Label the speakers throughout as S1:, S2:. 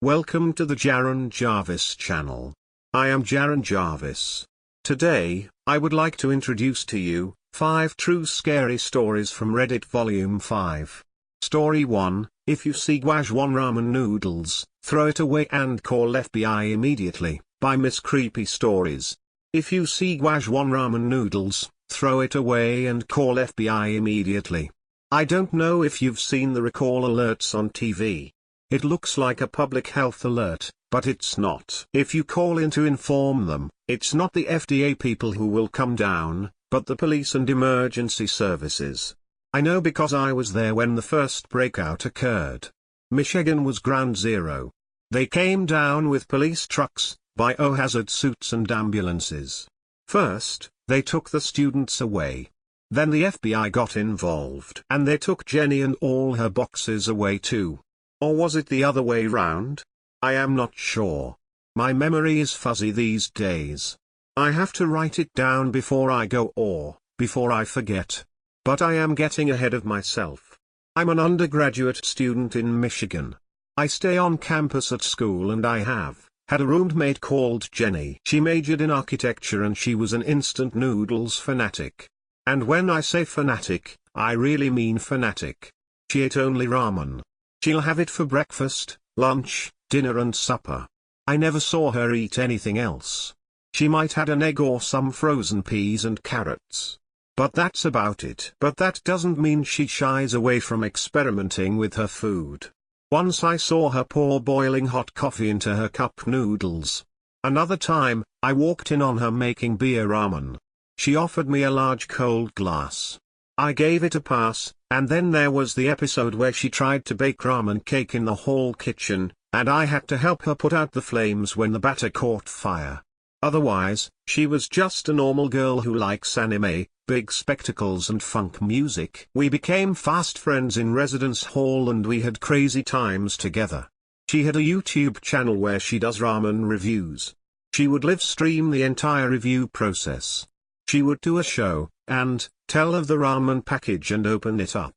S1: Welcome to the Jaren Jarvis channel. I am Jaren Jarvis. Today, I would like to introduce to you 5 true scary stories from Reddit Volume 5. Story 1: If you see Gwajwan ramen noodles, throw it away and call FBI immediately, by Miss Creepy Stories. If you see Gwajwan ramen noodles, throw it away and call FBI immediately. I don't know if you've seen the recall alerts on TV. It looks like a public health alert, but it's not. If you call in to inform them, it's not the FDA people who will come down, but the police and emergency services. I know because I was there when the first breakout occurred. Michigan was ground zero. They came down with police trucks, biohazard suits and ambulances. First, they took the students away. Then the FBI got involved and they took Jenny and all her boxes away too. Or was it the other way round? I am not sure. My memory is fuzzy these days. I have to write it down before I go or before I forget. But I am getting ahead of myself. I'm an undergraduate student in Michigan. I stay on campus at school and I have had a roommate called Jenny. She majored in architecture and she was an instant noodles fanatic. And when I say fanatic, I really mean fanatic. She ate only ramen. She'll have it for breakfast, lunch, dinner and supper. I never saw her eat anything else. She might had an egg or some frozen peas and carrots. But that's about it. But that doesn't mean she shies away from experimenting with her food. Once I saw her pour boiling hot coffee into her cup noodles. Another time, I walked in on her making beer ramen. She offered me a large cold glass. I gave it a pass, and then there was the episode where she tried to bake ramen cake in the hall kitchen, and I had to help her put out the flames when the batter caught fire. Otherwise, she was just a normal girl who likes anime, big spectacles and funk music. We became fast friends in residence hall and we had crazy times together. She had a YouTube channel where she does ramen reviews. She would live stream the entire review process. She would do a show, and tell of the ramen package and open it up.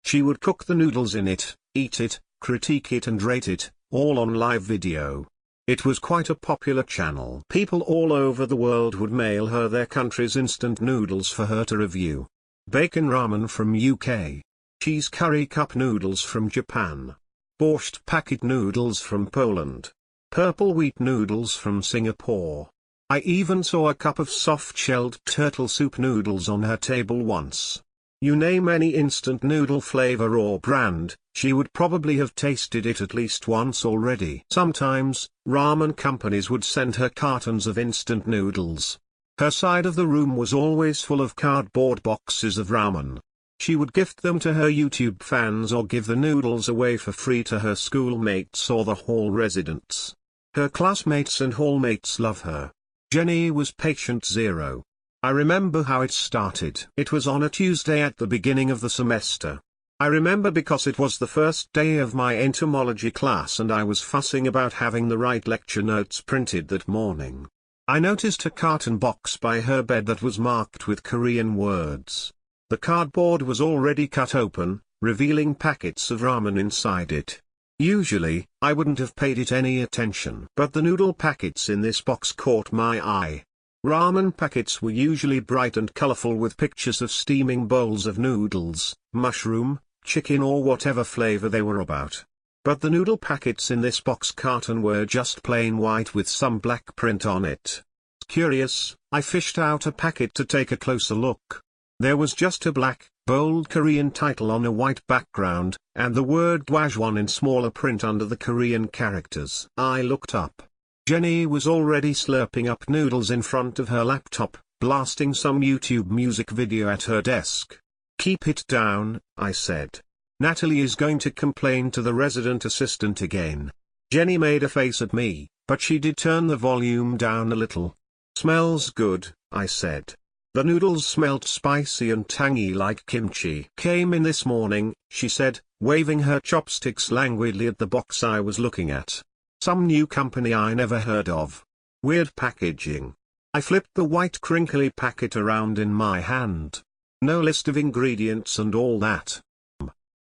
S1: She would cook the noodles in it, eat it, critique it and rate it, all on live video. It was quite a popular channel. People all over the world would mail her their country's instant noodles for her to review. Bacon ramen from UK. Cheese curry cup noodles from Japan. Borscht packet noodles from Poland. Purple wheat noodles from Singapore. I even saw a cup of soft-shelled turtle soup noodles on her table once. You name any instant noodle flavor or brand, she would probably have tasted it at least once already. Sometimes, ramen companies would send her cartons of instant noodles. Her side of the room was always full of cardboard boxes of ramen. She would gift them to her YouTube fans or give the noodles away for free to her schoolmates or the hall residents. Her classmates and hallmates love her. Jenny was patient zero. I remember how it started. It was on a Tuesday at the beginning of the semester. I remember because it was the first day of my entomology class and I was fussing about having the right lecture notes printed that morning. I noticed a carton box by her bed that was marked with Korean words. The cardboard was already cut open, revealing packets of ramen inside it. Usually, I wouldn't have paid it any attention. But the noodle packets in this box caught my eye. Ramen packets were usually bright and colorful with pictures of steaming bowls of noodles, mushroom, chicken or whatever flavor they were about. But the noodle packets in this box carton were just plain white with some black print on it. Curious, I fished out a packet to take a closer look. There was just a black, bold Korean title on a white background, and the word Gwajwan in smaller print under the Korean characters. I looked up. Jenny was already slurping up noodles in front of her laptop, blasting some YouTube music video at her desk. "Keep it down," I said. "Natalie is going to complain to the resident assistant again." Jenny made a face at me, but she did turn the volume down a little. "Smells good," I said. "The noodles smelt spicy and tangy like kimchi." "Came in this morning," she said, waving her chopsticks languidly at the box I was looking at. "Some new company I never heard of. Weird packaging." I flipped the white crinkly packet around in my hand. No list of ingredients and all that.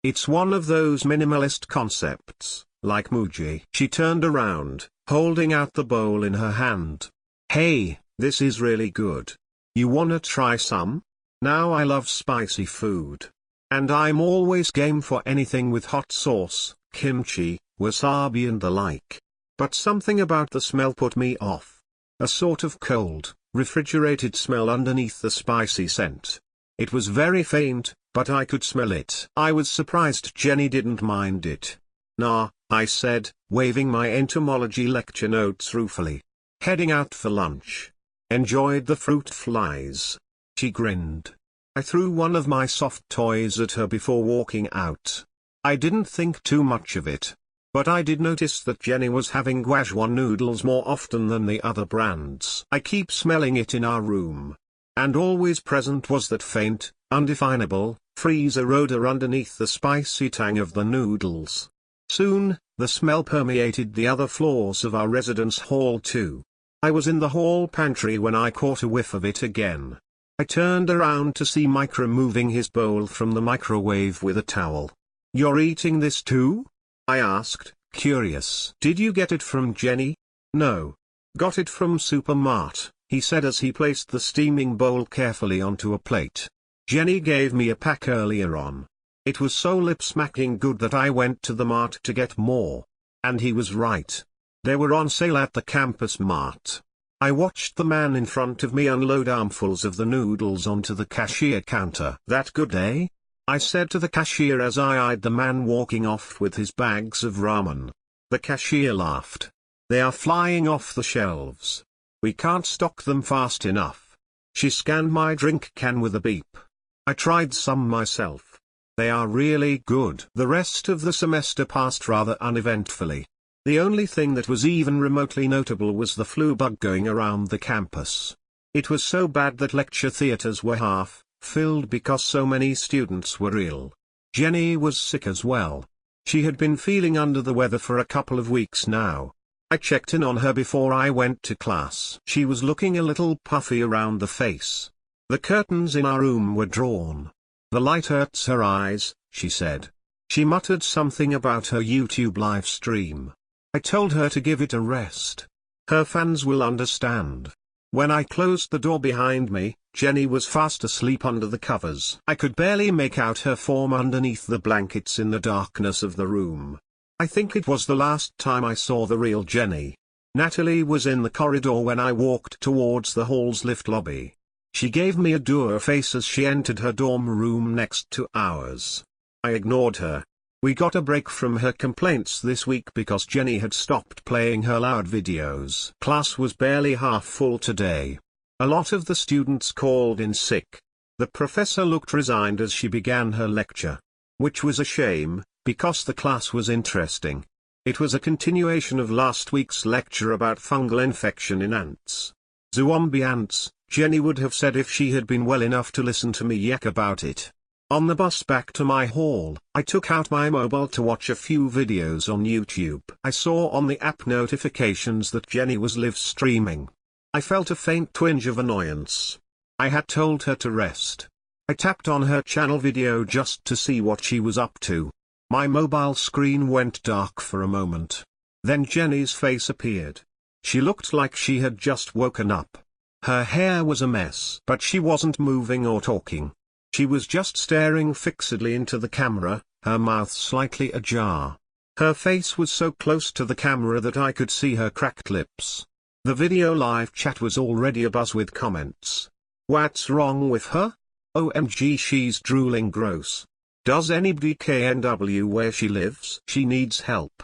S1: It's one of those minimalist concepts, like Muji. She turned around, holding out the bowl in her hand. "Hey, this is really good. You wanna try some? Now I love spicy food. And I'm always game for anything with hot sauce, kimchi, wasabi and the like. But something about the smell put me off. A sort of cold, refrigerated smell underneath the spicy scent. It was very faint, but I could smell it. I was surprised Jenny didn't mind it. Nah, I said, waving my entomology lecture notes ruefully. Heading out for lunch. Enjoyed the fruit flies. She grinned. I threw one of my soft toys at her before walking out. I didn't think too much of it. But I did notice that Jenny was having Guajua noodles more often than the other brands. I keep smelling it in our room. And always present was that faint, undefinable, freezer odor underneath the spicy tang of the noodles. Soon, the smell permeated the other floors of our residence hall too. I was in the hall pantry when I caught a whiff of it again. I turned around to see Mike removing his bowl from the microwave with a towel. "You're eating this too?" I asked, curious. "Did you get it from Jenny?" "No. Got it from Supermart," he said as he placed the steaming bowl carefully onto a plate. "Jenny gave me a pack earlier on. It was so lip-smacking good that I went to the mart to get more." And he was right. They were on sale at the campus mart. I watched the man in front of me unload armfuls of the noodles onto the cashier counter. "That good, eh?" I said to the cashier as I eyed the man walking off with his bags of ramen. The cashier laughed. "They are flying off the shelves. We can't stock them fast enough." She scanned my drink can with a beep. I tried some myself. They are really good. The rest of the semester passed rather uneventfully. The only thing that was even remotely notable was the flu bug going around the campus. It was so bad that lecture theaters were half-filled because so many students were ill. Jenny was sick as well. She had been feeling under the weather for a couple of weeks now. I checked in on her before I went to class. She was looking a little puffy around the face. The curtains in our room were drawn. "The light hurts her eyes," she said. She muttered something about her YouTube live stream. I told her to give it a rest. Her fans will understand. When I closed the door behind me, Jenny was fast asleep under the covers. I could barely make out her form underneath the blankets in the darkness of the room. I think it was the last time I saw the real Jenny. Natalie was in the corridor when I walked towards the hall's lift lobby. She gave me a dour face as she entered her dorm room next to ours. I ignored her. We got a break from her complaints this week because Jenny had stopped playing her loud videos. Class was barely half full today. A lot of the students called in sick. The professor looked resigned as she began her lecture. Which was a shame, because the class was interesting. It was a continuation of last week's lecture about fungal infection in ants. Zombie ants, Jenny would have said if she had been well enough to listen to me yak about it. On the bus back to my hall, I took out my mobile to watch a few videos on YouTube. I saw on the app notifications that Jenny was live streaming. I felt a faint twinge of annoyance. I had told her to rest. I tapped on her channel video just to see what she was up to. My mobile screen went dark for a moment. Then Jenny's face appeared. She looked like she had just woken up. Her hair was a mess, but she wasn't moving or talking. She was just staring fixedly into the camera, her mouth slightly ajar. Her face was so close to the camera that I could see her cracked lips. The video live chat was already abuzz with comments. "What's wrong with her? OMG, she's drooling gross. Does anybody KNW where she lives? She needs help.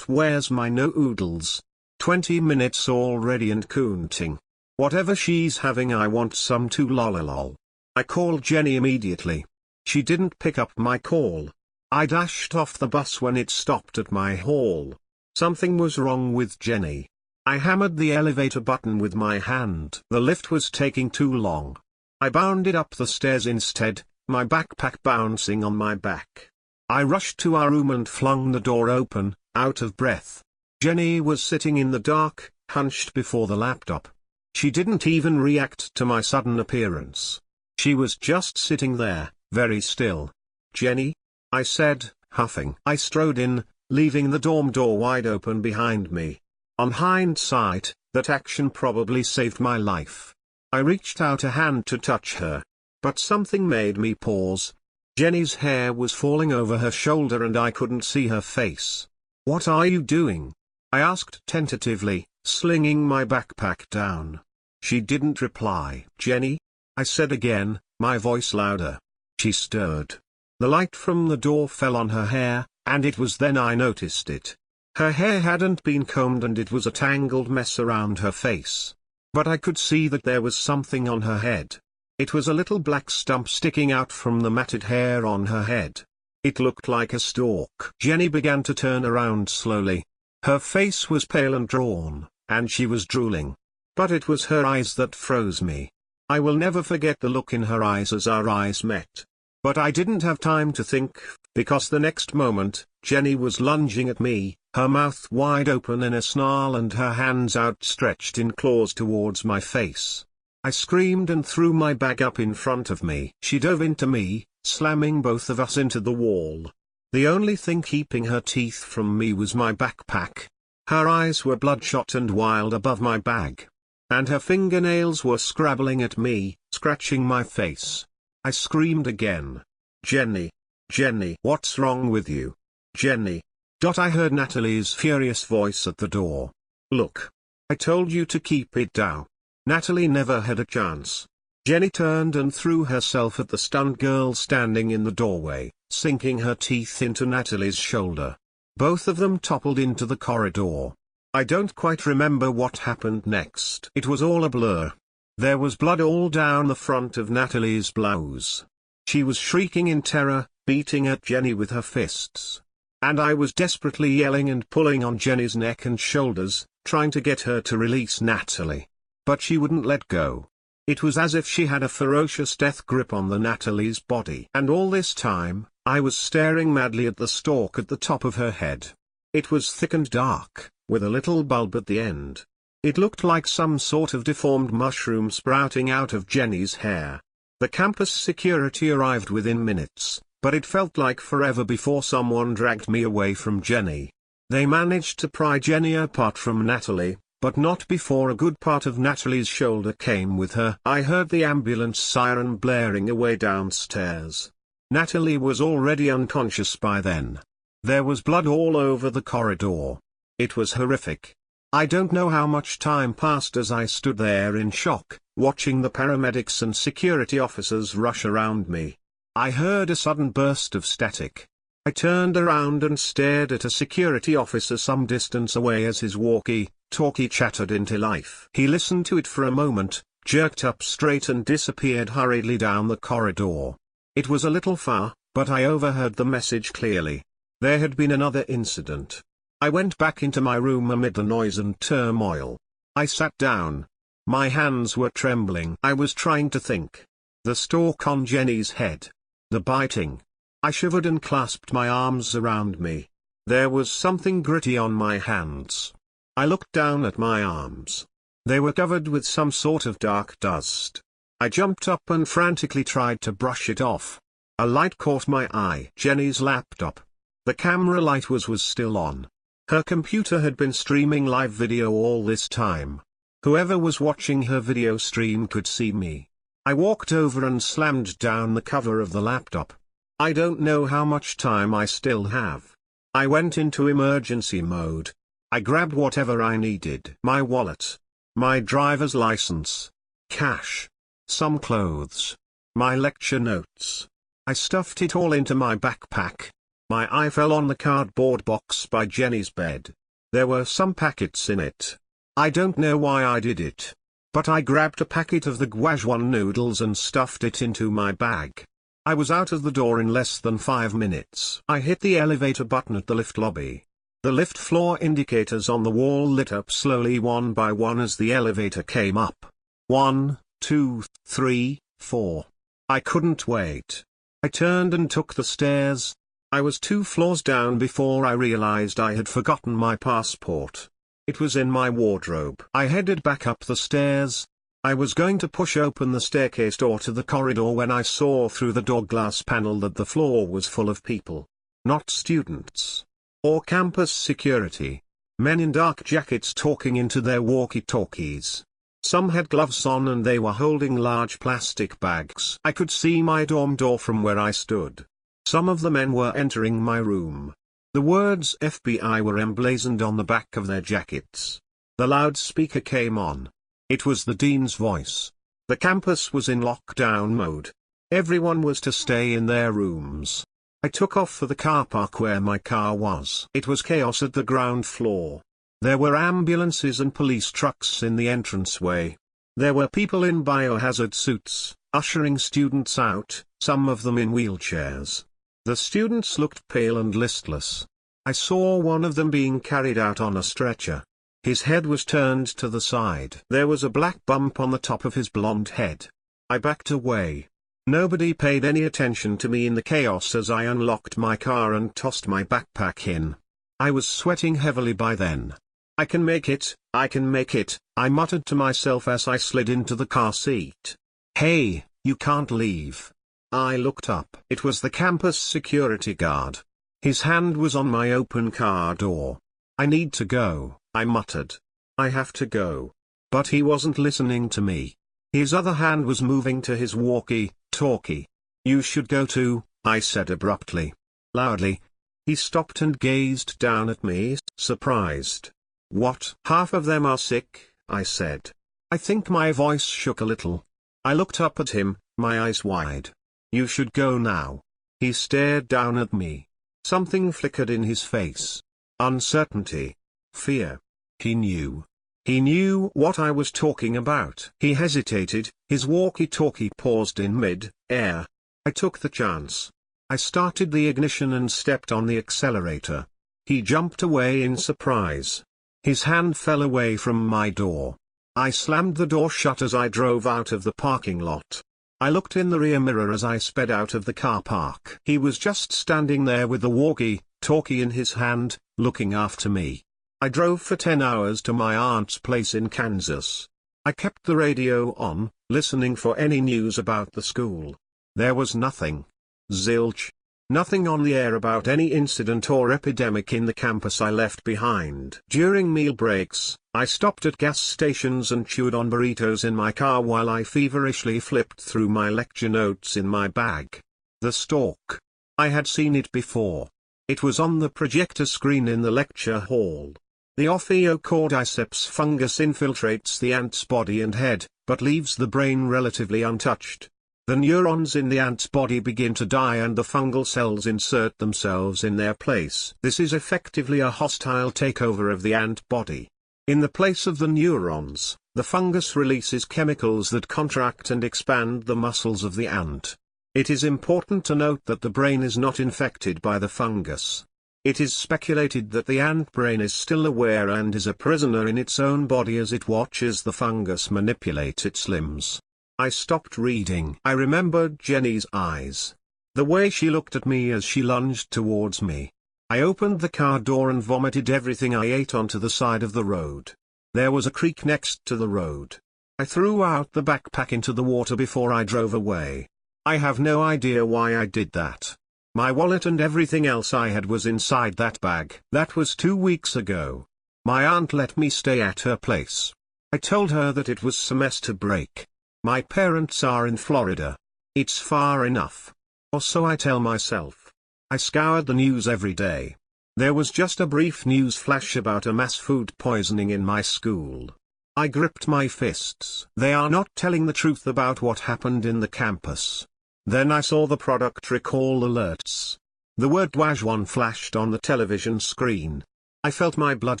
S1: Where's my noodles? 20 minutes already and counting. Whatever she's having I want some too lololol." I called Jenny immediately. She didn't pick up my call. I dashed off the bus when it stopped at my hall. Something was wrong with Jenny. I hammered the elevator button with my hand. The lift was taking too long. I bounded up the stairs instead, my backpack bouncing on my back. I rushed to our room and flung the door open, out of breath. Jenny was sitting in the dark, hunched before the laptop. She didn't even react to my sudden appearance. She was just sitting there, very still. "Jenny?" I said, huffing. I strode in, leaving the dorm door wide open behind me. On hindsight, that action probably saved my life. I reached out a hand to touch her. But something made me pause. Jenny's hair was falling over her shoulder and I couldn't see her face. "What are you doing?" I asked tentatively, slinging my backpack down. She didn't reply. "Jenny?" I said again, my voice louder. She stirred. The light from the door fell on her hair, and it was then I noticed it. Her hair hadn't been combed and it was a tangled mess around her face. But I could see that there was something on her head. It was a little black stump sticking out from the matted hair on her head. It looked like a stalk. Jenny began to turn around slowly. Her face was pale and drawn, and she was drooling. But it was her eyes that froze me. I will never forget the look in her eyes as our eyes met. But I didn't have time to think, because the next moment, Jenny was lunging at me, her mouth wide open in a snarl and her hands outstretched in claws towards my face. I screamed and threw my bag up in front of me. She dove into me, slamming both of us into the wall. The only thing keeping her teeth from me was my backpack. Her eyes were bloodshot and wild above my bag. And her fingernails were scrabbling at me, scratching my face. I screamed again. "Jenny! Jenny! What's wrong with you? Jenny!" I heard Natalie's furious voice at the door. "Look! I told you to keep it down." Natalie never had a chance. Jenny turned and threw herself at the stunned girl standing in the doorway, sinking her teeth into Natalie's shoulder. Both of them toppled into the corridor. I don't quite remember what happened next. It was all a blur. There was blood all down the front of Natalie's blouse. She was shrieking in terror, beating at Jenny with her fists. And I was desperately yelling and pulling on Jenny's neck and shoulders, trying to get her to release Natalie. But she wouldn't let go. It was as if she had a ferocious death grip on Natalie's body. And all this time, I was staring madly at the stalk at the top of her head. It was thick and dark, with a little bulb at the end. It looked like some sort of deformed mushroom sprouting out of Jenny's hair. The campus security arrived within minutes, but it felt like forever before someone dragged me away from Jenny. They managed to pry Jenny apart from Natalie, but not before a good part of Natalie's shoulder came with her. I heard the ambulance siren blaring away downstairs. Natalie was already unconscious by then. There was blood all over the corridor. It was horrific. I don't know how much time passed as I stood there in shock, watching the paramedics and security officers rush around me. I heard a sudden burst of static. I turned around and stared at a security officer some distance away as his walkie-talkie chattered into life. He listened to it for a moment, jerked up straight and disappeared hurriedly down the corridor. It was a little far, but I overheard the message clearly. There had been another incident. I went back into my room amid the noise and turmoil. I sat down. My hands were trembling. I was trying to think. The stalk on Jenny's head. The biting. I shivered and clasped my arms around me. There was something gritty on my hands. I looked down at my arms. They were covered with some sort of dark dust. I jumped up and frantically tried to brush it off. A light caught my eye. Jenny's laptop. The camera light was still on. Her computer had been streaming live video all this time. Whoever was watching her video stream could see me. I walked over and slammed down the cover of the laptop. I don't know how much time I still have. I went into emergency mode. I grabbed whatever I needed. My wallet. My driver's license. Cash. Some clothes. My lecture notes. I stuffed it all into my backpack. My eye fell on the cardboard box by Jenny's bed. There were some packets in it. I don't know why I did it. But I grabbed a packet of the Guajuan noodles and stuffed it into my bag. I was out of the door in less than 5 minutes. I hit the elevator button at the lift lobby. The lift floor indicators on the wall lit up slowly one by one as the elevator came up. 1, 2, 3, 4. I couldn't wait. I turned and took the stairs. I was 2 floors down before I realized I had forgotten my passport. It was in my wardrobe. I headed back up the stairs. I was going to push open the staircase door to the corridor when I saw through the door glass panel that the floor was full of people. Not students. or campus security. Men in dark jackets talking into their walkie-talkies. Some had gloves on and they were holding large plastic bags. I could see my dorm door from where I stood. Some of the men were entering my room. The words FBI were emblazoned on the back of their jackets. The loudspeaker came on. It was the dean's voice. The campus was in lockdown mode. Everyone was to stay in their rooms. I took off for the car park where my car was. It was chaos at the ground floor. There were ambulances and police trucks in the entranceway. There were people in biohazard suits, ushering students out, some of them in wheelchairs. The students looked pale and listless. I saw one of them being carried out on a stretcher. His head was turned to the side. There was a black bump on the top of his blonde head. I backed away. Nobody paid any attention to me in the chaos as I unlocked my car and tossed my backpack in. I was sweating heavily by then. I can make it, I can make it, I muttered to myself as I slid into the car seat. Hey, you can't leave. I looked up. It was the campus security guard. His hand was on my open car door. I need to go, I muttered. I have to go. But he wasn't listening to me. His other hand was moving to his walkie-talkie. You should go too, I said abruptly. Loudly. He stopped and gazed down at me, surprised. What? Half of them are sick, I said. I think my voice shook a little. I looked up at him, my eyes wide. You should go now. He stared down at me. Something flickered in his face. Uncertainty. Fear. He knew. He knew what I was talking about. He hesitated, his walkie-talkie paused in mid-air. I took the chance. I started the ignition and stepped on the accelerator. He jumped away in surprise. His hand fell away from my door. I slammed the door shut as I drove out of the parking lot. I looked in the rear mirror as I sped out of the car park. He was just standing there with the walkie-talkie in his hand, looking after me. I drove for 10 hours to my aunt's place in Kansas. I kept the radio on, listening for any news about the school. There was nothing. Zilch. Nothing on the air about any incident or epidemic in the campus I left behind. During meal breaks, I stopped at gas stations and chewed on burritos in my car while I feverishly flipped through my lecture notes in my bag. The Stork. I had seen it before. It was on the projector screen in the lecture hall. The Ophiocordyceps fungus infiltrates the ant's body and head, but leaves the brain relatively untouched. The neurons in the ant's body begin to die and the fungal cells insert themselves in their place. This is effectively a hostile takeover of the ant body. In the place of the neurons, the fungus releases chemicals that contract and expand the muscles of the ant. It is important to note that the brain is not infected by the fungus. It is speculated that the ant brain is still aware and is a prisoner in its own body as it watches the fungus manipulate its limbs. I stopped reading. I remembered Jenny's eyes. The way she looked at me as she lunged towards me. I opened the car door and vomited everything I ate onto the side of the road. There was a creek next to the road. I threw out the backpack into the water before I drove away. I have no idea why I did that. My wallet and everything else I had was inside that bag. That was 2 weeks ago. My aunt let me stay at her place. I told her that it was semester break. My parents are in Florida. It's far enough. Or so I tell myself. I scoured the news every day. There was just a brief news flash about a mass food poisoning in my school. I gripped my fists. They are not telling the truth about what happened in the campus. Then I saw the product recall alerts. The word Dwajwan flashed on the television screen. I felt my blood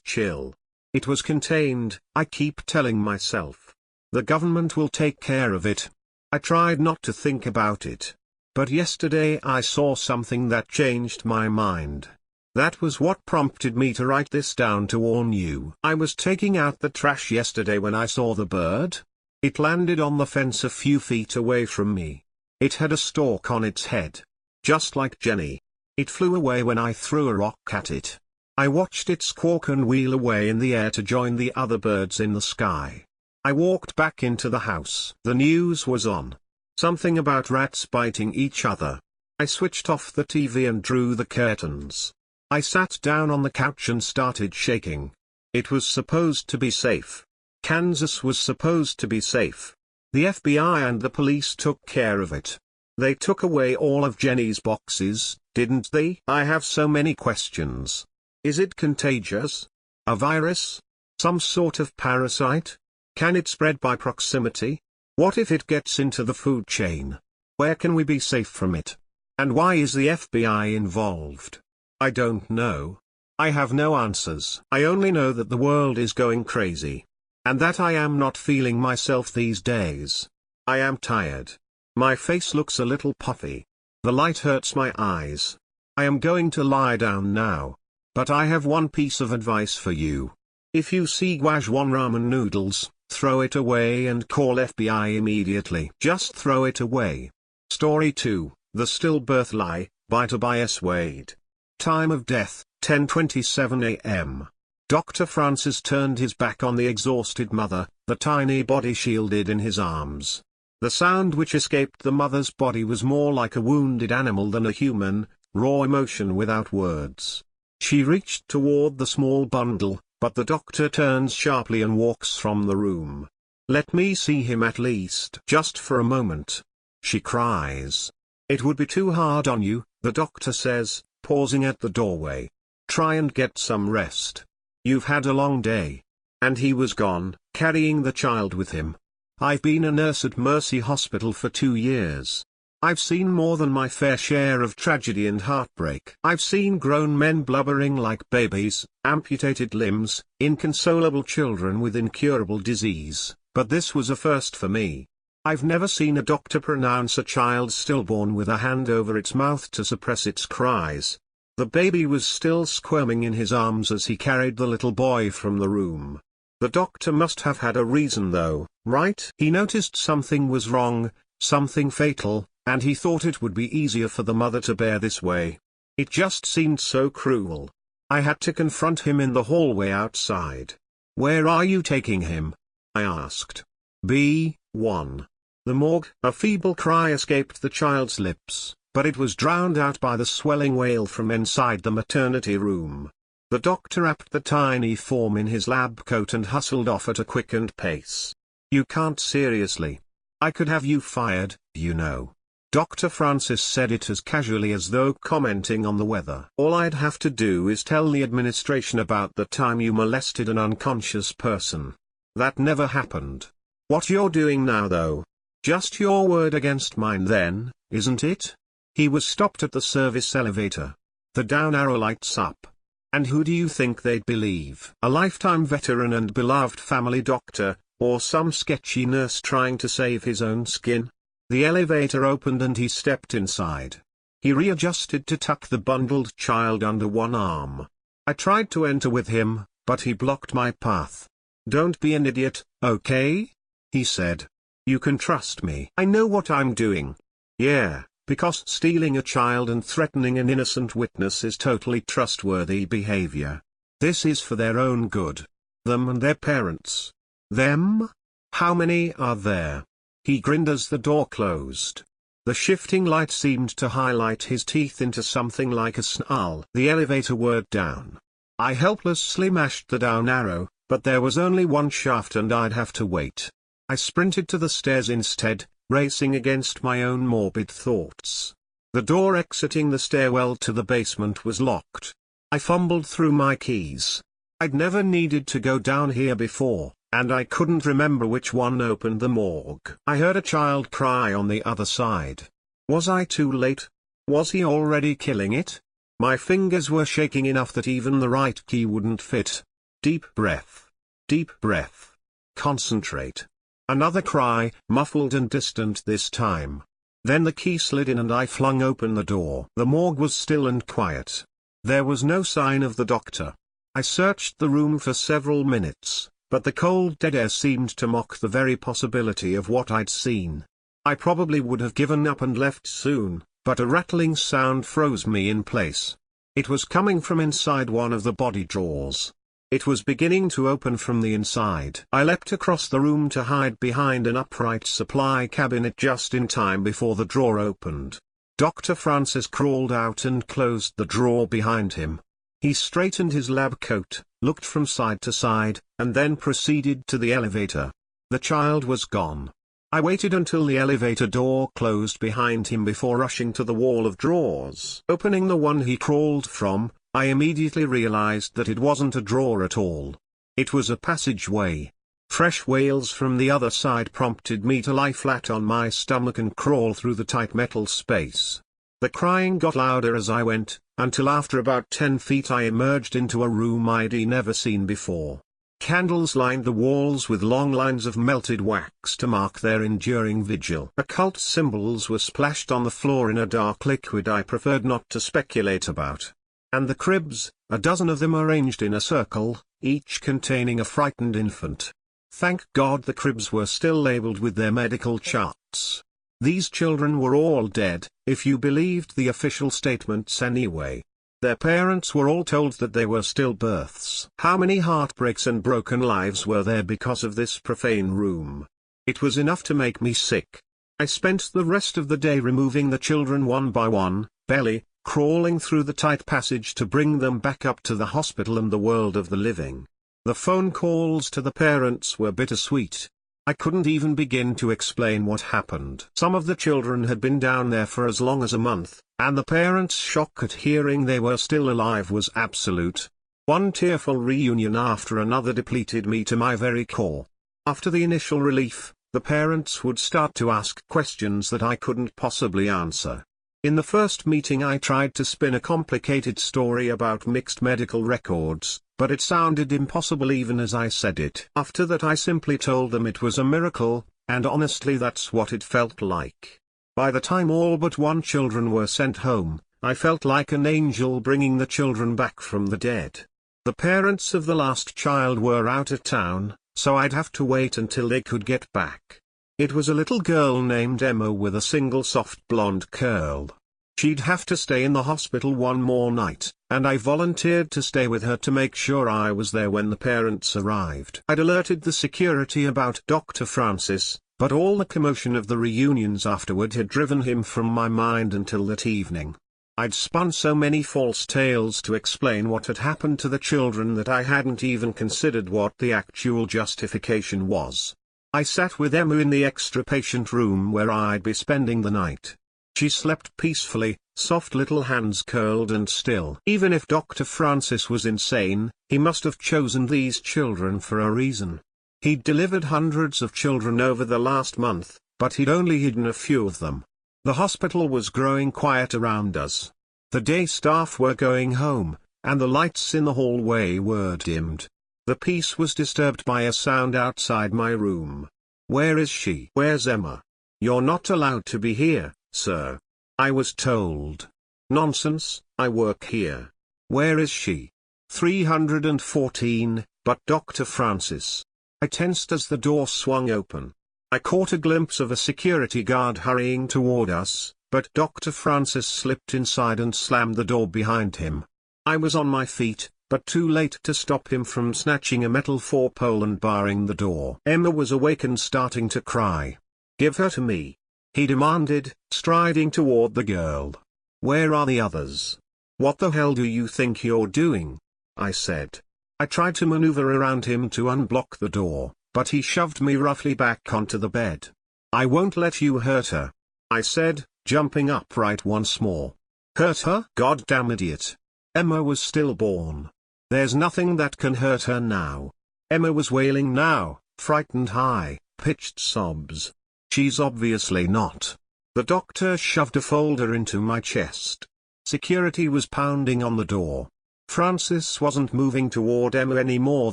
S1: chill. It was contained, I keep telling myself. The government will take care of it. I tried not to think about it. But yesterday I saw something that changed my mind. That was what prompted me to write this down to warn you. I was taking out the trash yesterday when I saw the bird. It landed on the fence a few feet away from me. It had a stalk on its head. Just like Jenny. It flew away when I threw a rock at it. I watched it squawk and wheel away in the air to join the other birds in the sky. I walked back into the house. The news was on. Something about rats biting each other. I switched off the TV and drew the curtains. I sat down on the couch and started shaking. It was supposed to be safe. Kansas was supposed to be safe. The FBI and the police took care of it. They took away all of Jenny's boxes, didn't they? I have so many questions. Is it contagious? A virus? Some sort of parasite? Can it spread by proximity? What if it gets into the food chain? Where can we be safe from it? And why is the FBI involved? I don't know. I have no answers. I only know that the world is going crazy. And that I am not feeling myself these days. I am tired. My face looks a little puffy. The light hurts my eyes. I am going to lie down now. But I have one piece of advice for you. If you see Guajwan ramen noodles, throw it away and call FBI immediately. Just throw it away. Story 2, The Stillbirth Lie, by Tobias Wade. Time of death, 10:27 a.m. Dr. Francis turned his back on the exhausted mother, the tiny body shielded in his arms. The sound which escaped the mother's body was more like a wounded animal than a human, raw emotion without words. She reached toward the small bundle, but the doctor turns sharply and walks from the room. "Let me see him at least. Just for a moment," she cries. "It would be too hard on you," the doctor says, pausing at the doorway. "Try and get some rest. You've had a long day." And he was gone, carrying the child with him. I've been a nurse at Mercy Hospital for 2 years. I've seen more than my fair share of tragedy and heartbreak. I've seen grown men blubbering like babies, amputated limbs, inconsolable children with incurable disease, but this was a first for me. I've never seen a doctor pronounce a child stillborn with a hand over its mouth to suppress its cries. The baby was still squirming in his arms as he carried the little boy from the room. The doctor must have had a reason though, right? He noticed something was wrong, something fatal, and he thought it would be easier for the mother to bear this way. It just seemed so cruel. I had to confront him in the hallway outside. "Where are you taking him?" I asked. "B1. The morgue." A feeble cry escaped the child's lips, but it was drowned out by the swelling wail from inside the maternity room. The doctor wrapped the tiny form in his lab coat and hustled off at a quickened pace. "You can't seriously. I could have you fired, you know." Dr. Francis said it as casually as though commenting on the weather. "All I'd have to do is tell the administration about the time you molested an unconscious person. That never happened. What you're doing now though? Just your word against mine then, isn't it?" He was stopped at the service elevator. The down arrow lights up. And who do you think they'd believe? A lifetime veteran and beloved family doctor, or some sketchy nurse trying to save his own skin? The elevator opened and he stepped inside. He readjusted to tuck the bundled child under one arm. I tried to enter with him, but he blocked my path. "Don't be an idiot, okay?" he said. "You can trust me. I know what I'm doing." "Yeah, because stealing a child and threatening an innocent witness is totally trustworthy behavior. This is for their own good. Them and their parents." "Them? How many are there?" He grinned as the door closed. The shifting light seemed to highlight his teeth into something like a snarl. The elevator whirred down. I helplessly mashed the down arrow, but there was only one shaft and I'd have to wait. I sprinted to the stairs instead, racing against my own morbid thoughts. The door exiting the stairwell to the basement was locked. I fumbled through my keys. I'd never needed to go down here before, and I couldn't remember which one opened the morgue. I heard a child cry on the other side. Was I too late? Was he already killing it? My fingers were shaking enough that even the right key wouldn't fit. Deep breath. Deep breath. Concentrate. Another cry, muffled and distant this time. Then the key slid in and I flung open the door. The morgue was still and quiet. There was no sign of the doctor. I searched the room for several minutes, but the cold dead air seemed to mock the very possibility of what I'd seen. I probably would have given up and left soon, but a rattling sound froze me in place. It was coming from inside one of the body drawers. It was beginning to open from the inside. I leapt across the room to hide behind an upright supply cabinet just in time before the drawer opened. Dr. Francis crawled out and closed the drawer behind him. He straightened his lab coat, looked from side to side, and then proceeded to the elevator. The child was gone. I waited until the elevator door closed behind him before rushing to the wall of drawers. Opening the one he crawled from, I immediately realized that it wasn't a drawer at all. It was a passageway. Fresh wails from the other side prompted me to lie flat on my stomach and crawl through the tight metal space. The crying got louder as I went, until after about 10 feet I emerged into a room I'd never seen before. Candles lined the walls with long lines of melted wax to mark their enduring vigil. Occult symbols were splashed on the floor in a dark liquid I preferred not to speculate about. And the cribs, a dozen of them arranged in a circle, each containing a frightened infant. Thank God the cribs were still labeled with their medical charts. These children were all dead, if you believed the official statements anyway. Their parents were all told that they were stillbirths. How many heartbreaks and broken lives were there because of this profane room? It was enough to make me sick. I spent the rest of the day removing the children one by one, belly crawling through the tight passage to bring them back up to the hospital and the world of the living. The phone calls to the parents were bittersweet. I couldn't even begin to explain what happened. Some of the children had been down there for as long as a month, and the parents' shock at hearing they were still alive was absolute. One tearful reunion after another depleted me to my very core. After the initial relief, the parents would start to ask questions that I couldn't possibly answer. In the first meeting I tried to spin a complicated story about mixed medical records, but it sounded impossible even as I said it. After that I simply told them it was a miracle, and honestly that's what it felt like. By the time all but one children were sent home, I felt like an angel bringing the children back from the dead. The parents of the last child were out of town, so I'd have to wait until they could get back. It was a little girl named Emma with a single soft blonde curl. She'd have to stay in the hospital one more night, and I volunteered to stay with her to make sure I was there when the parents arrived. I'd alerted the security about Dr. Francis, but all the commotion of the reunions afterward had driven him from my mind until that evening. I'd spun so many false tales to explain what had happened to the children that I hadn't even considered what the actual justification was. I sat with Emma in the extra patient room where I'd be spending the night. She slept peacefully, soft little hands curled and still. Even if Dr. Francis was insane, he must have chosen these children for a reason. He'd delivered hundreds of children over the last month, but he'd only hidden a few of them. The hospital was growing quiet around us. The day staff were going home, and the lights in the hallway were dimmed. The peace was disturbed by a sound outside my room. "Where is she? Where's Emma? You're not allowed to be here, sir," I was told. "Nonsense, I work here. Where is she?" 314, but Dr. Francis. I tensed as the door swung open. I caught a glimpse of a security guard hurrying toward us, but Dr. Francis slipped inside and slammed the door behind him. I was on my feet, but too late to stop him from snatching a metal four-pole and barring the door. Emma was awake and starting to cry. "Give her to me," he demanded, striding toward the girl. "Where are the others?" "What the hell do you think you're doing?" I said. I tried to maneuver around him to unblock the door, but he shoved me roughly back onto the bed. "I won't let you hurt her," I said, jumping upright once more. "Hurt her? Goddamn idiot. Emma was stillborn. There's nothing that can hurt her now." Emma was wailing now, frightened high-pitched sobs. "She's obviously not." The doctor shoved a folder into my chest. Security was pounding on the door. Francis wasn't moving toward Emma anymore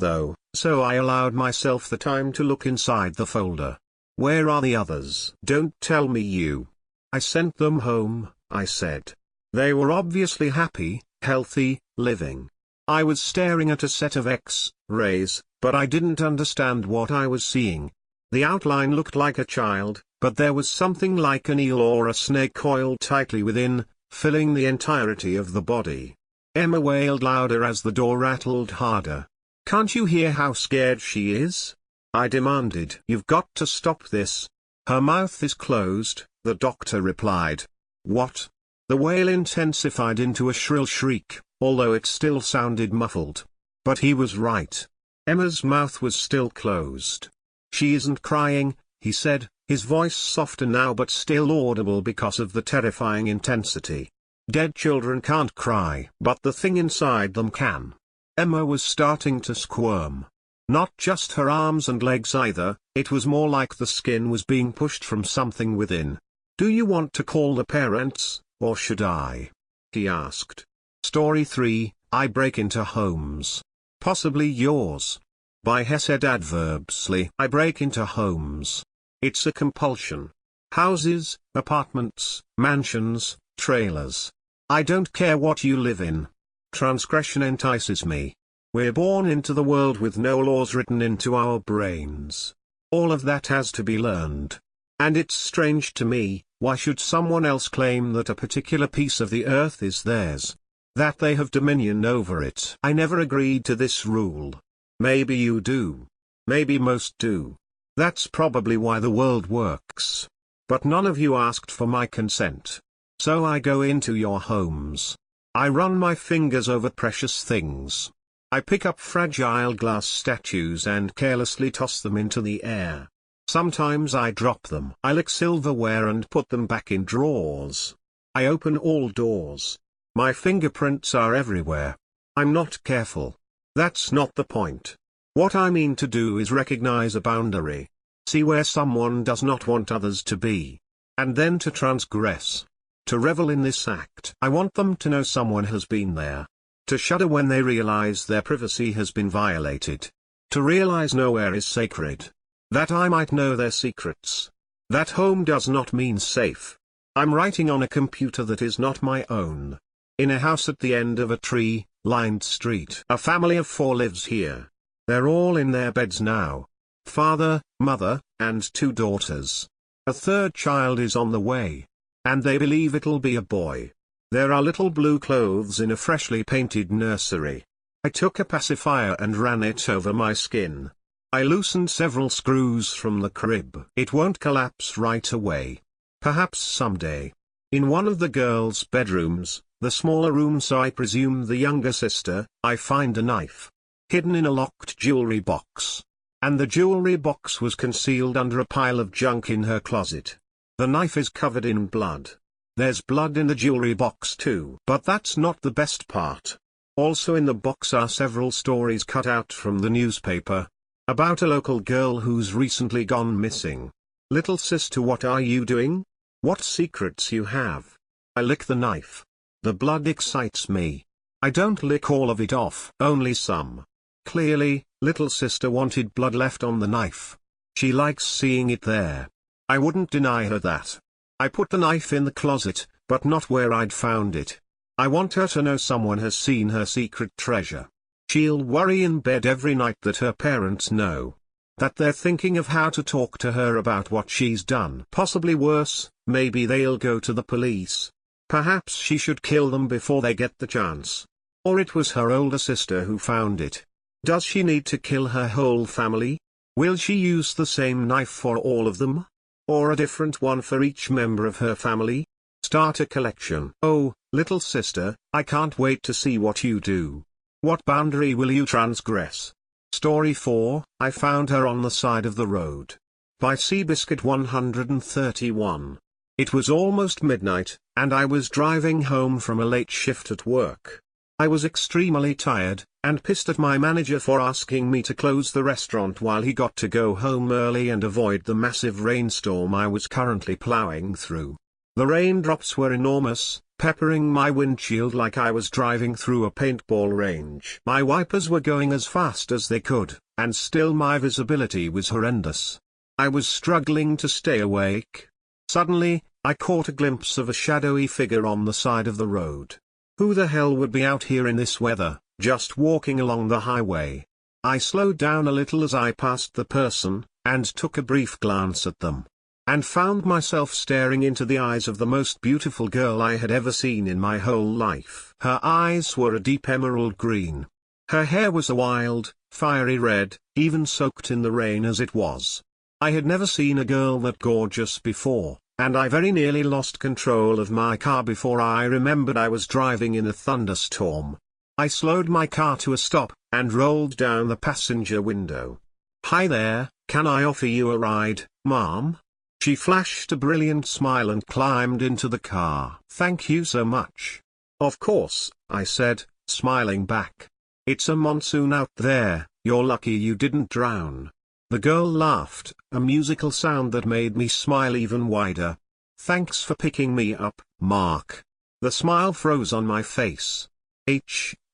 S1: though, so I allowed myself the time to look inside the folder. "Where are the others?" "Don't tell me you." "I sent them home," I said. "They were obviously happy, healthy, living." I was staring at a set of X-rays, but I didn't understand what I was seeing. The outline looked like a child, but there was something like an eel or a snake coiled tightly within, filling the entirety of the body. Emma wailed louder as the door rattled harder. "Can't you hear how scared she is?" I demanded. "You've got to stop this." "Her mouth is closed," the doctor replied. "What?" The wail intensified into a shrill shriek, although it still sounded muffled. But he was right. Emma's mouth was still closed. "She isn't crying," he said, his voice softer now but still audible because of the terrifying intensity. "Dead children can't cry, but the thing inside them can." Emma was starting to squirm. Not just her arms and legs either, it was more like the skin was being pushed from something within. "Do you want to call the parents, or should I?" he asked. Story 3, I Break into Homes. Possibly yours. By Hesed Adverbsly. I break into homes. It's a compulsion. Houses, apartments, mansions, trailers. I don't care what you live in. Transgression entices me. We're born into the world with no laws written into our brains. All of that has to be learned. And it's strange to me, why should someone else claim that a particular piece of the earth is theirs? That they have dominion over it? I never agreed to this rule. Maybe you do. Maybe most do. That's probably why the world works. But none of you asked for my consent. So I go into your homes. I run my fingers over precious things. I pick up fragile glass statues and carelessly toss them into the air. Sometimes I drop them. I lick silverware and put them back in drawers. I open all doors. My fingerprints are everywhere. I'm not careful. That's not the point. What I mean to do is recognize a boundary. See where someone does not want others to be. And then to transgress. To revel in this act. I want them to know someone has been there. To shudder when they realize their privacy has been violated. To realize nowhere is sacred. That I might know their secrets. That home does not mean safe. I'm writing on a computer that is not my own. In a house at the end of a tree-lined street. A family of 4 lives here. They're all in their beds now. Father, mother, and 2 daughters. A 3rd child is on the way. And they believe it'll be a boy. There are little blue clothes in a freshly painted nursery. I took a pacifier and ran it over my skin. I loosened several screws from the crib. It won't collapse right away. Perhaps someday. In one of the girls' bedrooms, the smaller room, so I presume the younger sister, I find a knife. Hidden in a locked jewelry box. And the jewelry box was concealed under a pile of junk in her closet. The knife is covered in blood. There's blood in the jewelry box too. But that's not the best part. Also in the box are several stories cut out from the newspaper. About a local girl who's recently gone missing. Little sister, what are you doing? What secrets you have? I lick the knife. The blood excites me. I don't lick all of it off, only some. Clearly, little sister wanted blood left on the knife. She likes seeing it there. I wouldn't deny her that. I put the knife in the closet, but not where I'd found it. I want her to know someone has seen her secret treasure. She'll worry in bed every night that her parents know. That they're thinking of how to talk to her about what she's done. Possibly worse, maybe they'll go to the police. Perhaps she should kill them before they get the chance. Or it was her older sister who found it. Does she need to kill her whole family? Will she use the same knife for all of them? Or a different one for each member of her family? Start a collection. Oh, little sister, I can't wait to see what you do. What boundary will you transgress? Story 4, I Found Her on the Side of the Road. By Seabiscuit 131. It was almost midnight, and I was driving home from a late shift at work. I was extremely tired, and pissed at my manager for asking me to close the restaurant while he got to go home early and avoid the massive rainstorm I was currently plowing through. The raindrops were enormous, peppering my windshield like I was driving through a paintball range. My wipers were going as fast as they could, and still my visibility was horrendous. I was struggling to stay awake. Suddenly, I caught a glimpse of a shadowy figure on the side of the road. Who the hell would be out here in this weather, just walking along the highway? I slowed down a little as I passed the person, and took a brief glance at them. And found myself staring into the eyes of the most beautiful girl I had ever seen in my whole life. Her eyes were a deep emerald green. Her hair was a wild, fiery red, even soaked in the rain as it was. I had never seen a girl that gorgeous before, and I very nearly lost control of my car before I remembered I was driving in a thunderstorm. I slowed my car to a stop, and rolled down the passenger window. "Hi there, can I offer you a ride, Mom?" She flashed a brilliant smile and climbed into the car. "Thank you so much." "Of course," I said, smiling back. "It's a monsoon out there, you're lucky you didn't drown." The girl laughed, a musical sound that made me smile even wider. "Thanks for picking me up, Mark." The smile froze on my face.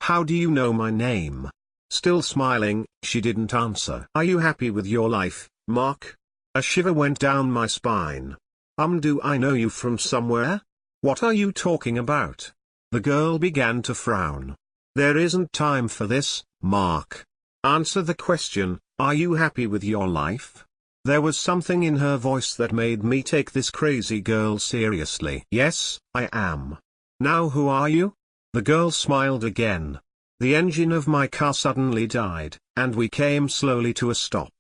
S1: How do you know my name?" Still smiling, she didn't answer. "Are you happy with your life, Mark?" A shiver went down my spine. Do I know you from somewhere? What are you talking about?" The girl began to frown. "There isn't time for this, Mark. Answer the question, are you happy with your life?" There was something in her voice that made me take this crazy girl seriously. "Yes, I am." "Now who are you?" The girl smiled again. The engine of my car suddenly died, and we came slowly to a stop.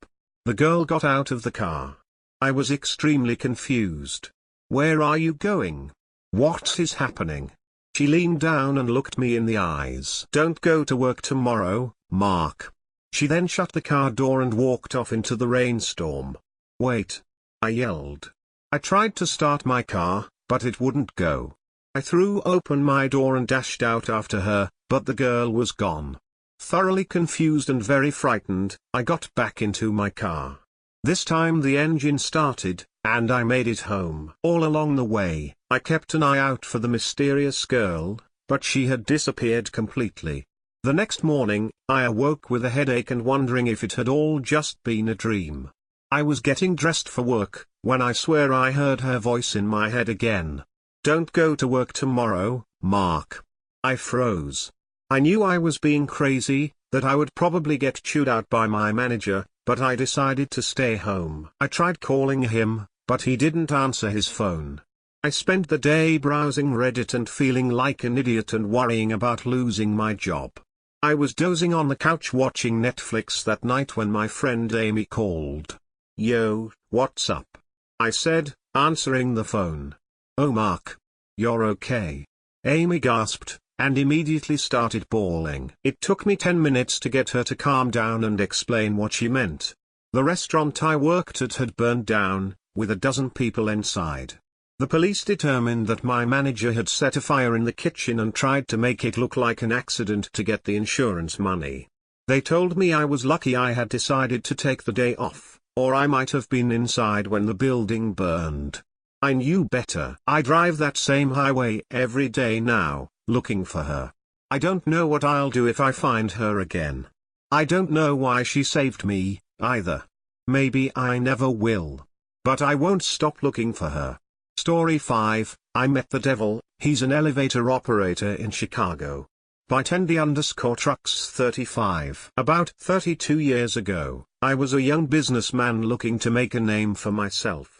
S1: The girl got out of the car. I was extremely confused. "Where are you going? What is happening?" She leaned down and looked me in the eyes. "Don't go to work tomorrow, Mark." She then shut the car door and walked off into the rainstorm. "Wait!" I yelled. I tried to start my car, but it wouldn't go. I threw open my door and dashed out after her, but the girl was gone. Thoroughly confused and very frightened, I got back into my car. This time the engine started, and I made it home. All along the way, I kept an eye out for the mysterious girl, but she had disappeared completely. The next morning, I awoke with a headache and wondering if it had all just been a dream. I was getting dressed for work, when I swear I heard her voice in my head again. "Don't go to work tomorrow, Mark." I froze. I knew I was being crazy, that I would probably get chewed out by my manager, but I decided to stay home. I tried calling him, but he didn't answer his phone. I spent the day browsing Reddit and feeling like an idiot and worrying about losing my job. I was dozing on the couch watching Netflix that night when my friend Amy called. "Yo, what's up?" I said, answering the phone. "Oh Mark. You're okay." Amy gasped, and immediately started bawling. It took me 10 minutes to get her to calm down and explain what she meant. The restaurant I worked at had burned down, with a dozen people inside. The police determined that my manager had set a fire in the kitchen and tried to make it look like an accident to get the insurance money. They told me I was lucky I had decided to take the day off, or I might have been inside when the building burned. I knew better. I drive that same highway every day now, looking for her. I don't know what I'll do if I find her again. I don't know why she saved me, either. Maybe I never will. But I won't stop looking for her. Story 5, I met the devil. He's an elevator operator in Chicago. By Tendy_Trucks35. About 32 years ago, I was a young businessman looking to make a name for myself.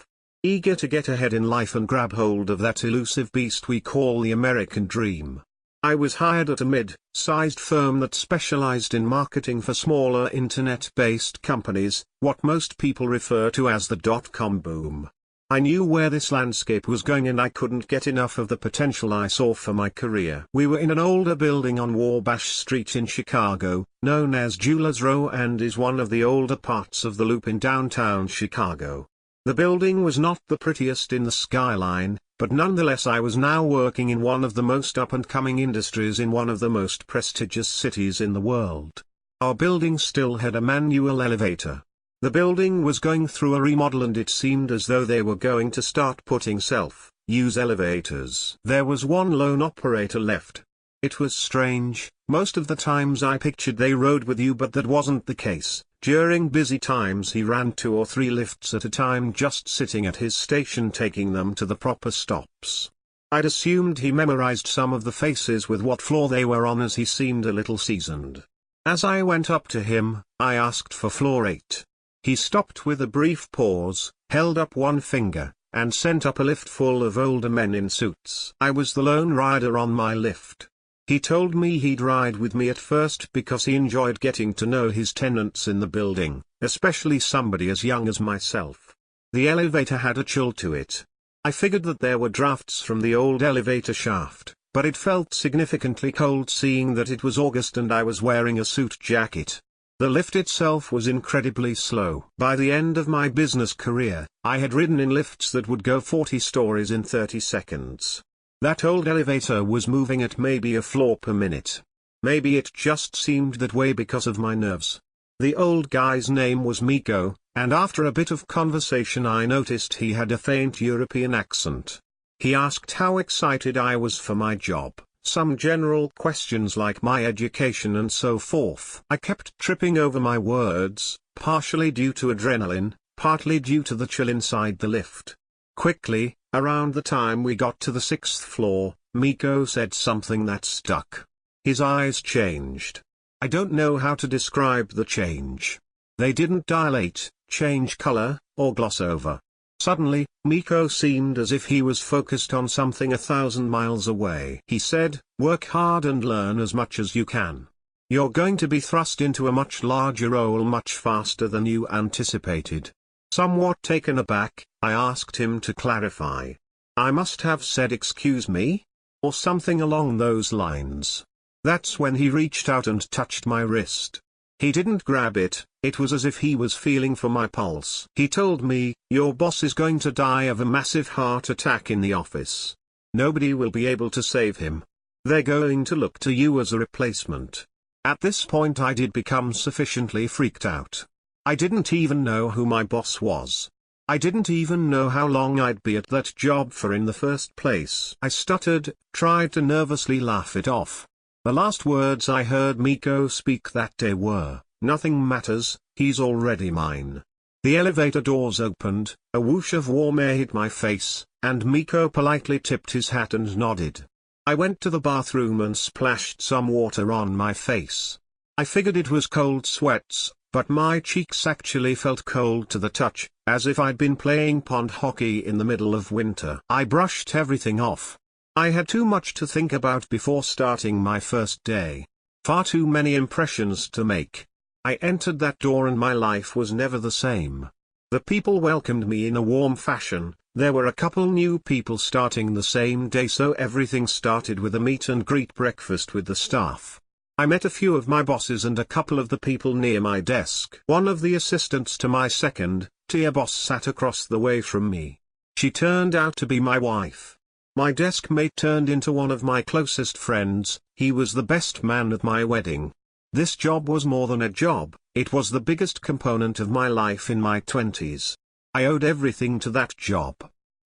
S1: Eager to get ahead in life and grab hold of that elusive beast we call the American dream. I was hired at a mid-sized firm that specialized in marketing for smaller internet-based companies, what most people refer to as the dot-com boom. I knew where this landscape was going and I couldn't get enough of the potential I saw for my career. We were in an older building on Wabash Street in Chicago, known as Jewelers Row, and is one of the older parts of the Loop in downtown Chicago. The building was not the prettiest in the skyline, but nonetheless I was now working in one of the most up-and-coming industries in one of the most prestigious cities in the world. Our building still had a manual elevator. The building was going through a remodel and it seemed as though they were going to start putting self-use elevators. There was one lone operator left. It was strange, most of the times I pictured they rode with you, but that wasn't the case. During busy times he ran 2 or 3 lifts at a time, just sitting at his station taking them to the proper stops. I'd assumed he memorized some of the faces with what floor they were on, as he seemed a little seasoned. As I went up to him, I asked for floor 8. He stopped with a brief pause, held up one finger, and sent up a lift full of older men in suits. I was the lone rider on my lift. He told me he'd ride with me at first because he enjoyed getting to know his tenants in the building, especially somebody as young as myself. The elevator had a chill to it. I figured that there were drafts from the old elevator shaft, but it felt significantly cold seeing that it was August and I was wearing a suit jacket. The lift itself was incredibly slow. By the end of my business career, I had ridden in lifts that would go 40 stories in 30 seconds. That old elevator was moving at maybe a floor per minute. Maybe it just seemed that way because of my nerves. The old guy's name was Miko, and after a bit of conversation I noticed he had a faint European accent. He asked how excited I was for my job, some general questions like my education and so forth. I kept tripping over my words, partially due to adrenaline, partly due to the chill inside the lift. Quickly, around the time we got to the 6th floor, Miko said something that stuck. His eyes changed. I don't know how to describe the change. They didn't dilate, change color, or gloss over. Suddenly, Miko seemed as if he was focused on something 1,000 miles away. He said, "Work hard and learn as much as you can. You're going to be thrust into a much larger role much faster than you anticipated." Somewhat taken aback, I asked him to clarify. I must have said "excuse me?" or something along those lines. That's when he reached out and touched my wrist. He didn't grab it, it was as if he was feeling for my pulse. He told me, "Your boss is going to die of a massive heart attack in the office. Nobody will be able to save him. They're going to look to you as a replacement." At this point I did become sufficiently freaked out. I didn't even know who my boss was. I didn't even know how long I'd be at that job for in the first place. I stuttered, tried to nervously laugh it off. The last words I heard Miko speak that day were, "Nothing matters, he's already mine." The elevator doors opened, a whoosh of warm air hit my face, and Miko politely tipped his hat and nodded. I went to the bathroom and splashed some water on my face. I figured it was cold sweats, but my cheeks actually felt cold to the touch, as if I'd been playing pond hockey in the middle of winter. I brushed everything off. I had too much to think about before starting my first day. Far too many impressions to make. I entered that door and my life was never the same. The people welcomed me in a warm fashion. There were a couple new people starting the same day, so everything started with a meet and greet breakfast with the staff. I met a few of my bosses and a couple of the people near my desk. One of the assistants to my second-tier boss sat across the way from me. She turned out to be my wife. My desk mate turned into one of my closest friends. He was the best man at my wedding. This job was more than a job, it was the biggest component of my life in my 20s. I owed everything to that job.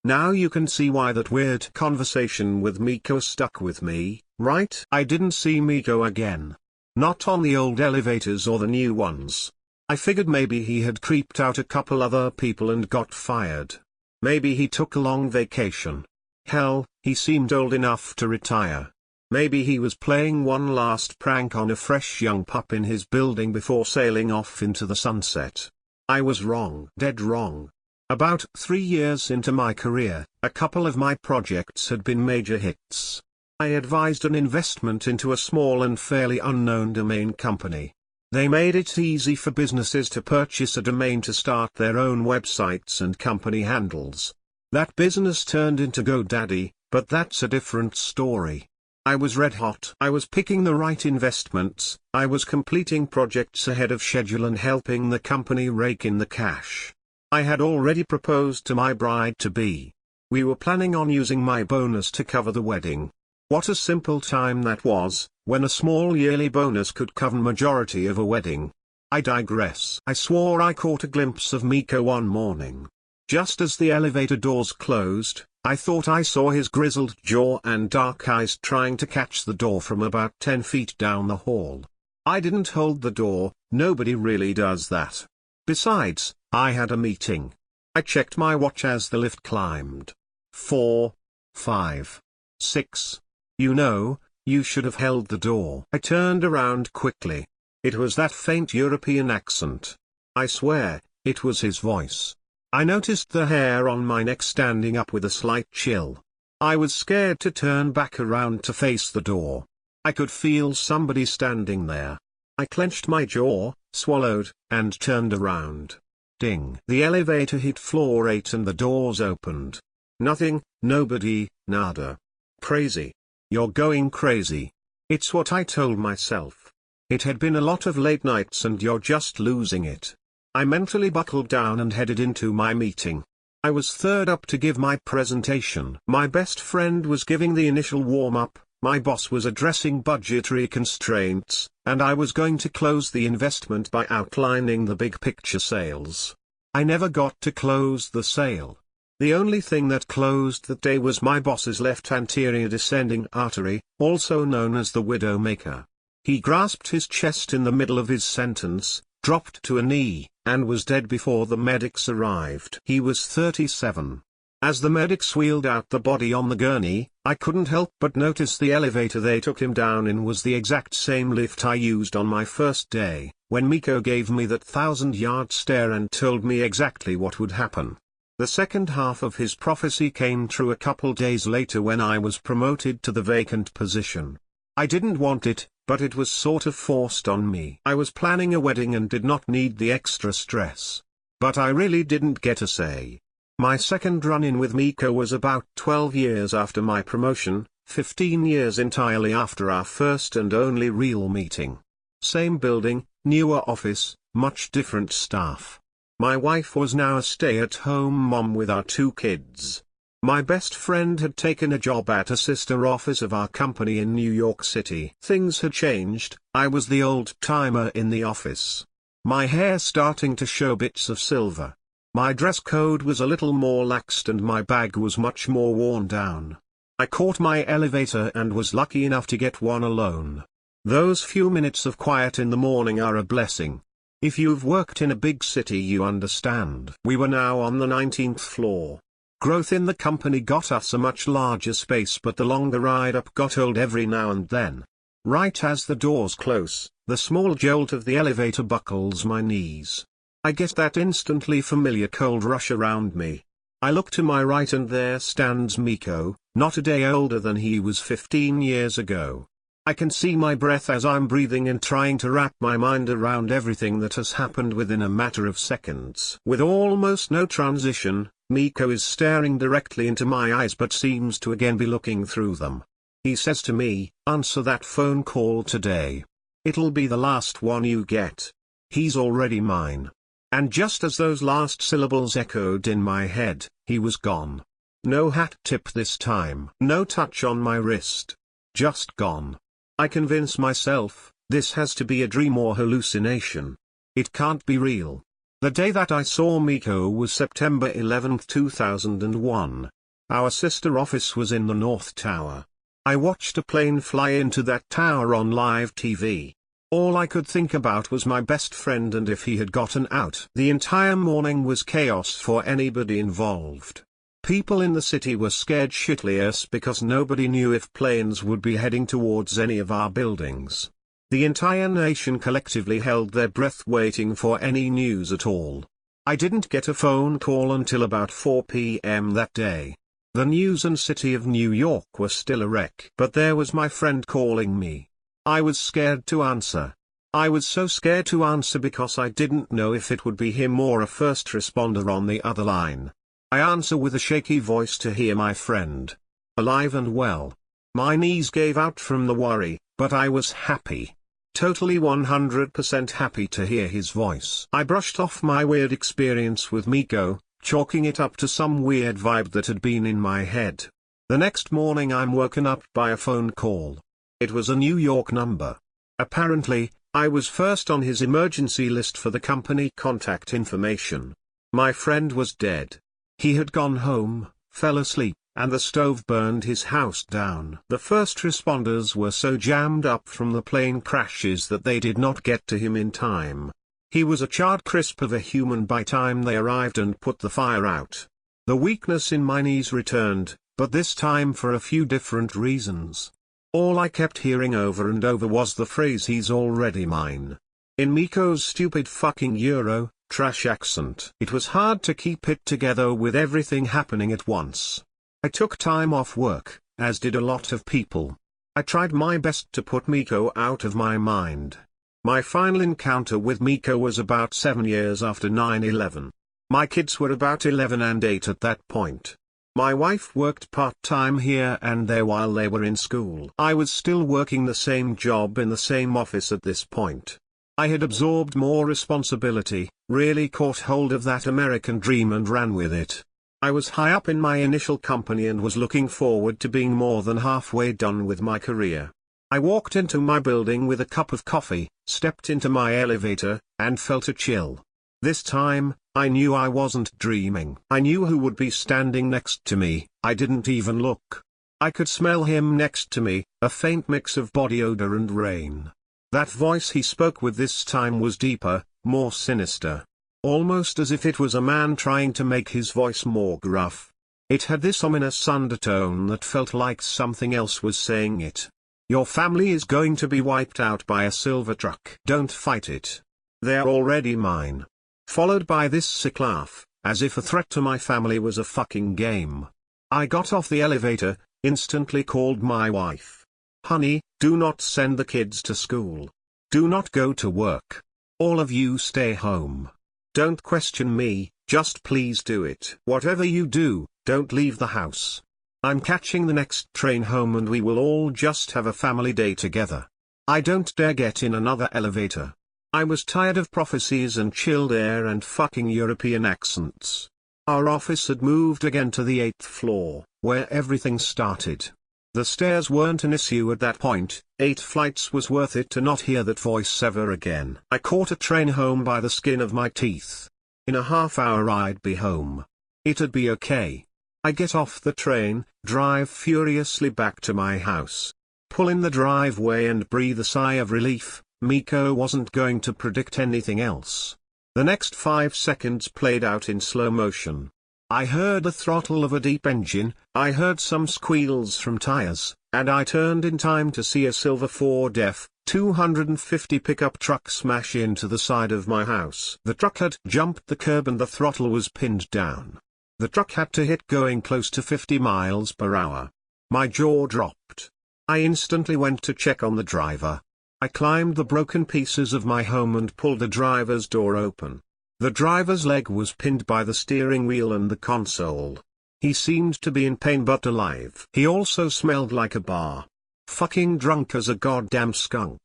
S1: Now you can see why that weird conversation with Miko stuck with me, right? I didn't see Miko again. Not on the old elevators or the new ones. I figured maybe he had creeped out a couple other people and got fired. Maybe he took a long vacation. Hell, he seemed old enough to retire. Maybe he was playing one last prank on a fresh young pup in his building before sailing off into the sunset. I was wrong. Dead wrong. About 3 years into my career, a couple of my projects had been major hits. I advised an investment into a small and fairly unknown domain company. They made it easy for businesses to purchase a domain to start their own websites and company handles. That business turned into GoDaddy, but that's a different story. I was red hot. I was picking the right investments, I was completing projects ahead of schedule and helping the company rake in the cash. I had already proposed to my bride-to-be. We were planning on using my bonus to cover the wedding. What a simple time that was, when a small yearly bonus could cover majority of a wedding. I digress. I swore I caught a glimpse of Miko one morning. Just as the elevator doors closed, I thought I saw his grizzled jaw and dark eyes trying to catch the door from about 10 feet down the hall. I didn't hold the door, nobody really does that. Besides, I had a meeting. I checked my watch as the lift climbed. 4, 5, 6. You should have held the door. I turned around quickly. It was that faint European accent. I swear, it was his voice. I noticed the hair on my neck standing up with a slight chill. I was scared to turn back around to face the door. I could feel somebody standing there. I clenched my jaw, swallowed, and turned around. Ding. The elevator hit floor 8 and the doors opened. Nothing, nobody, nada. Crazy. You're going crazy. It's what I told myself. It had been a lot of late nights and you're just losing it. I mentally buckled down and headed into my meeting. I was third up to give my presentation. My best friend was giving the initial warm-up, my boss was addressing budgetary constraints, and I was going to close the investment by outlining the big picture sales. I never got to close the sale. The only thing that closed that day was my boss's left anterior descending artery, also known as the widowmaker. He grasped his chest in the middle of his sentence, dropped to a knee, and was dead before the medics arrived. He was 37. As the medics wheeled out the body on the gurney, I couldn't help but notice the elevator they took him down in was the exact same lift I used on my first day, when Miko gave me that 1,000-yard stare and told me exactly what would happen. The second half of his prophecy came true a couple days later when I was promoted to the vacant position. I didn't want it, but it was sort of forced on me. I was planning a wedding and did not need the extra stress. But I really didn't get a say. My second run-in with Miko was about 12 years after my promotion, 15 years entirely after our first and only real meeting. Same building, newer office, much different staff. My wife was now a stay-at-home mom with our 2 kids. My best friend had taken a job at a sister office of our company in New York City. Things had changed, I was the old-timer in the office. My hair starting to show bits of silver. My dress code was a little more laxed and my bag was much more worn down. I caught my elevator and was lucky enough to get one alone. Those few minutes of quiet in the morning are a blessing. If you've worked in a big city you understand. We were now on the 19th floor. Growth in the company got us a much larger space, but the longer ride up got old every now and then. Right as the doors close, the small jolt of the elevator buckles my knees. I get that instantly familiar cold rush around me. I look to my right and there stands Miko, not a day older than he was 15 years ago. I can see my breath as I'm breathing and trying to wrap my mind around everything that has happened within a matter of seconds. With almost no transition, Miko is staring directly into my eyes but seems to again be looking through them. He says to me, "Answer that phone call today. It'll be the last one you get. He's already mine." And just as those last syllables echoed in my head, he was gone. No hat tip this time. No touch on my wrist. Just gone. I convince myself, this has to be a dream or hallucination. It can't be real. The day that I saw Miko was September 11, 2001. Our sister office was in the North Tower. I watched a plane fly into that tower on live TV. All I could think about was my best friend and if he had gotten out. The entire morning was chaos for anybody involved. People in the city were scared shitless because nobody knew if planes would be heading towards any of our buildings. The entire nation collectively held their breath waiting for any news at all. I didn't get a phone call until about 4 p.m. that day. The news and city of New York were still a wreck. But there was my friend calling me. I was scared to answer. I was so scared to answer because I didn't know if it would be him or a first responder on the other line. I answer with a shaky voice to hear my friend. Alive and well. My knees gave out from the worry, but I was happy. Totally 100% happy to hear his voice. I brushed off my weird experience with Miko, chalking it up to some weird vibe that had been in my head. The next morning I'm woken up by a phone call. It was a New York number. Apparently, I was first on his emergency list for the company contact information. My friend was dead. He had gone home, fell asleep, and the stove burned his house down. The first responders were so jammed up from the plane crashes that they did not get to him in time. He was a charred crisp of a human by time they arrived and put the fire out. The weakness in my knees returned, but this time for a few different reasons. All I kept hearing over and over was the phrase "he's already mine." In Miko's stupid fucking Euro trash accent. It was hard to keep it together with everything happening at once. I took time off work, as did a lot of people. I tried my best to put Miko out of my mind. My final encounter with Miko was about 7 years after 9/11. My kids were about 11 and 8 at that point. My wife worked part-time here and there while they were in school. I was still working the same job in the same office at this point. I had absorbed more responsibility, really caught hold of that American dream and ran with it. I was high up in my initial company and was looking forward to being more than halfway done with my career. I walked into my building with a cup of coffee, stepped into my elevator, and felt a chill. This time, I knew I wasn't dreaming. I knew who would be standing next to me. I didn't even look. I could smell him next to me, a faint mix of body odor and rain. That voice he spoke with this time was deeper, more sinister. Almost as if it was a man trying to make his voice more gruff. It had this ominous undertone that felt like something else was saying it. Your family is going to be wiped out by a silver truck. Don't fight it. They're already mine. Followed by this sick laugh, as if a threat to my family was a fucking game. I got off the elevator, instantly called my wife. Honey, do not send the kids to school. Do not go to work. All of you stay home. Don't question me, just please do it. Whatever you do, don't leave the house. I'm catching the next train home and we will all just have a family day together. I don't dare get in another elevator. I was tired of prophecies and chilled air and fucking European accents. Our office had moved again to the 8th floor, where everything started. The stairs weren't an issue at that point, 8 flights was worth it to not hear that voice ever again. I caught a train home by the skin of my teeth. In a half-hour I'd be home. It'd be okay. I get off the train, drive furiously back to my house. Pull in the driveway and breathe a sigh of relief. Miko wasn't going to predict anything else. The next 5 seconds played out in slow motion. I heard the throttle of a deep engine, I heard some squeals from tires, and I turned in time to see a silver Ford F-250 pickup truck smash into the side of my house. The truck had jumped the curb and the throttle was pinned down. The truck had to hit going close to 50 miles per hour. My jaw dropped. I instantly went to check on the driver. I climbed the broken pieces of my home and pulled the driver's door open. The driver's leg was pinned by the steering wheel and the console. He seemed to be in pain but alive. He also smelled like a bar. Fucking drunk as a goddamn skunk.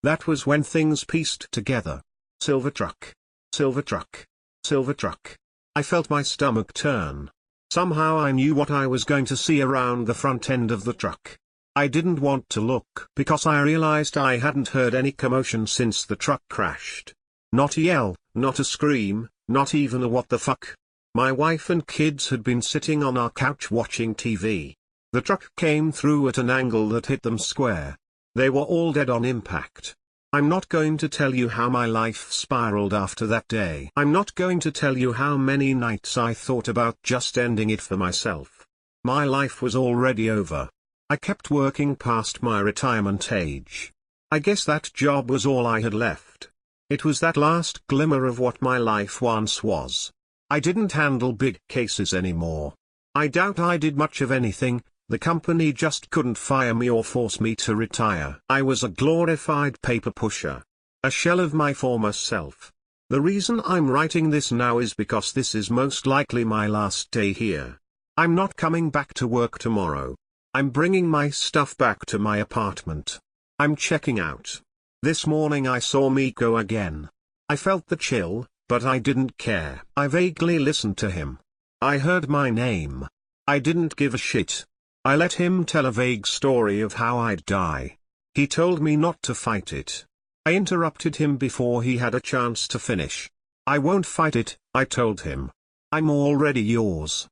S1: That was when things pieced together. Silver truck. Silver truck. Silver truck. I felt my stomach turn. Somehow I knew what I was going to see around the front end of the truck. I didn't want to look because I realized I hadn't heard any commotion since the truck crashed. Not a yell, not a scream, not even a what the fuck. My wife and kids had been sitting on our couch watching TV. The truck came through at an angle that hit them square. They were all dead on impact. I'm not going to tell you how my life spiraled after that day. I'm not going to tell you how many nights I thought about just ending it for myself. My life was already over. I kept working past my retirement age. I guess that job was all I had left. It was that last glimmer of what my life once was. I didn't handle big cases anymore. I doubt I did much of anything, the company just couldn't fire me or force me to retire. I was a glorified paper pusher. A shell of my former self. The reason I'm writing this now is because this is most likely my last day here. I'm not coming back to work tomorrow. I'm bringing my stuff back to my apartment. I'm checking out. This morning I saw Miko again. I felt the chill, but I didn't care. I vaguely listened to him. I heard my name. I didn't give a shit. I let him tell a vague story of how I'd die. He told me not to fight it. I interrupted him before he had a chance to finish. I won't fight it, I told him. I'm already yours.